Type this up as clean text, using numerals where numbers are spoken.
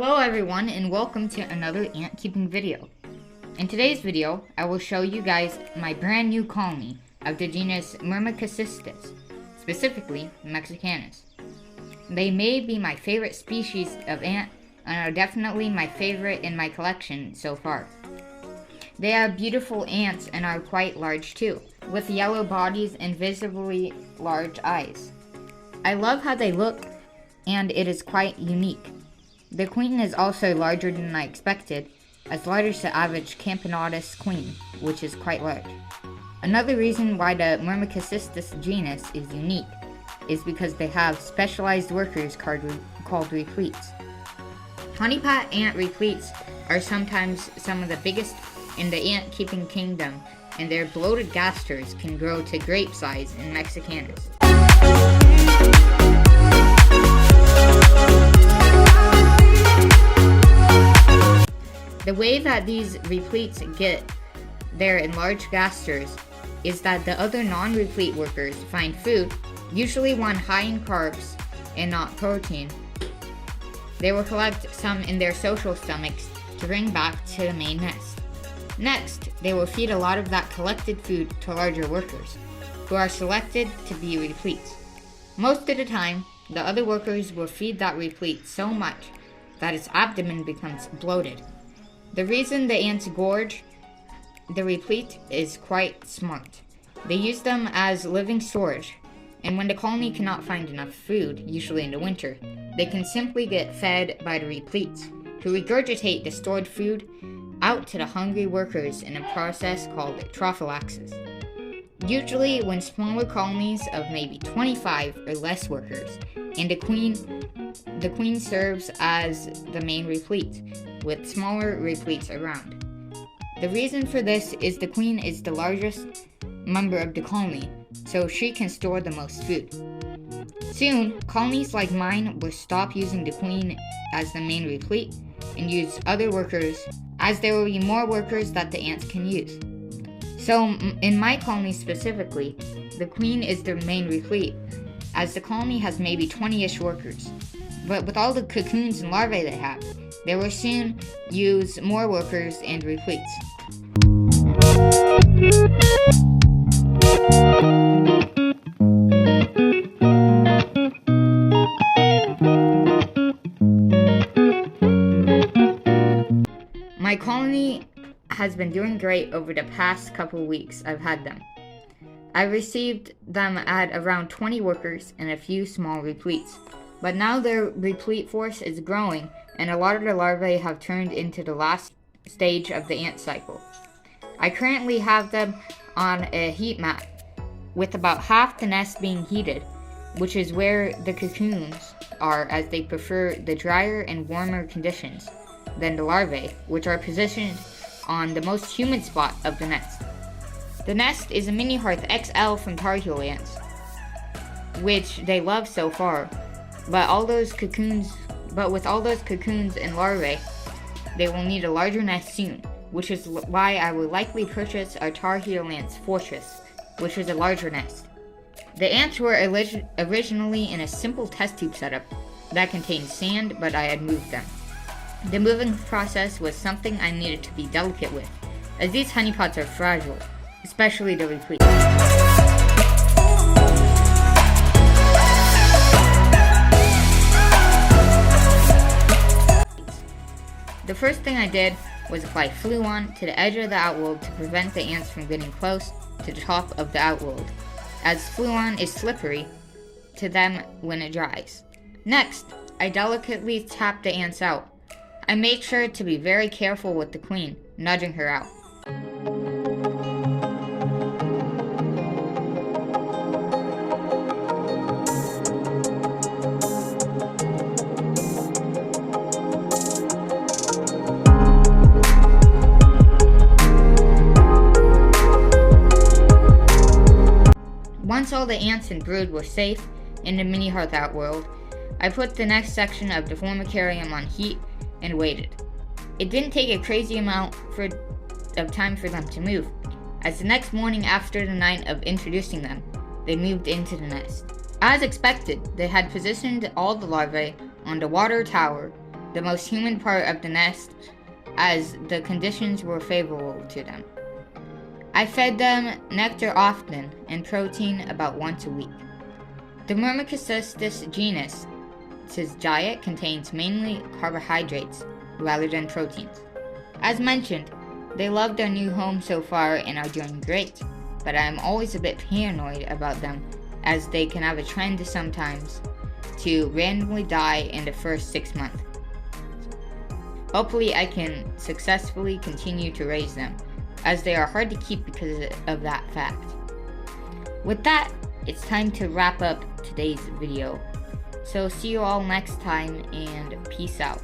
Hello everyone and welcome to another ant keeping video. In today's video, I will show you guys my brand new colony of the genus Myrmecocystus, specifically mexicanus. They may be my favorite species of ant and are definitely my favorite in my collection so far. They are beautiful ants and are quite large too, with yellow bodies and visibly large eyes. I love how they look and it is quite unique. The queen is also larger than I expected, as large as the average Camponotus queen, which is quite large. Another reason why the Myrmecocystus genus is unique is because they have specialized workers called repletes. Honeypot ant repletes are sometimes some of the biggest in the ant-keeping kingdom, and their bloated gasters can grow to grape size in mexicanus. The way that these repletes get their enlarged gasters is that the other non-replete workers find food, usually one high in carbs and not protein. They will collect some in their social stomachs to bring back to the main nest. Next, they will feed a lot of that collected food to larger workers, who are selected to be repletes. Most of the time, the other workers will feed that replete so much that its abdomen becomes bloated. The reason the ants gorge the replete is quite smart. They use them as living storage, and when the colony cannot find enough food, usually in the winter, they can simply get fed by the repletes, who regurgitate the stored food out to the hungry workers in a process called trophallaxis. Usually when smaller colonies of maybe 25 or less workers, and the queen serves as the main replete, with smaller repletes around. The reason for this is the queen is the largest member of the colony, so she can store the most food. Soon, colonies like mine will stop using the queen as the main replete and use other workers, as there will be more workers that the ants can use. So, in my colony specifically, the queen is the main replete, as the colony has maybe 20-ish workers. But with all the cocoons and larvae they have, they will soon use more workers and repletes. My colony has been doing great over the past couple weeks I've had them. I received them at around 20 workers and a few small repletes. But now their replete force is growing, and a lot of the larvae have turned into the last stage of the ant cycle. I currently have them on a heat mat, with about half the nest being heated, which is where the cocoons are, as they prefer the drier and warmer conditions than the larvae, which are positioned on the most humid spot of the nest. The nest is a mini hearth XL from Tar Heel ants, which they love so far. But with all those cocoons and larvae, they will need a larger nest soon, which is why I will likely purchase our Tar Heel ants fortress, which is a larger nest. The ants were originally in a simple test tube setup that contained sand, but I had moved them. The moving process was something I needed to be delicate with, as these honeypots are fragile, especially the replete. The first thing I did was apply Fluon to the edge of the outworld to prevent the ants from getting close to the top of the outworld, as Fluon is slippery to them when it dries. Next, I delicately tapped the ants out. I made sure to be very careful with the queen, nudging her out. Once all the ants and brood were safe in the mini hearth outworld, I put the next section of the formicarium on heat and waited. It didn't take a crazy amount of time for them to move, as the next morning after the night of introducing them, they moved into the nest. As expected, they had positioned all the larvae on the water tower the most human part of the nest, as the conditions were favorable to them. I fed them nectar often and protein about once a week. The Myrmecocystus genus, its diet contains mainly carbohydrates rather than proteins. As mentioned, they love their new home so far and are doing great, but I am always a bit paranoid about them, as they can have a trend sometimes to randomly die in the first 6 months. Hopefully I can successfully continue to raise them, as they are hard to keep because of that fact. With that, it's time to wrap up today's video. So see you all next time, and peace out.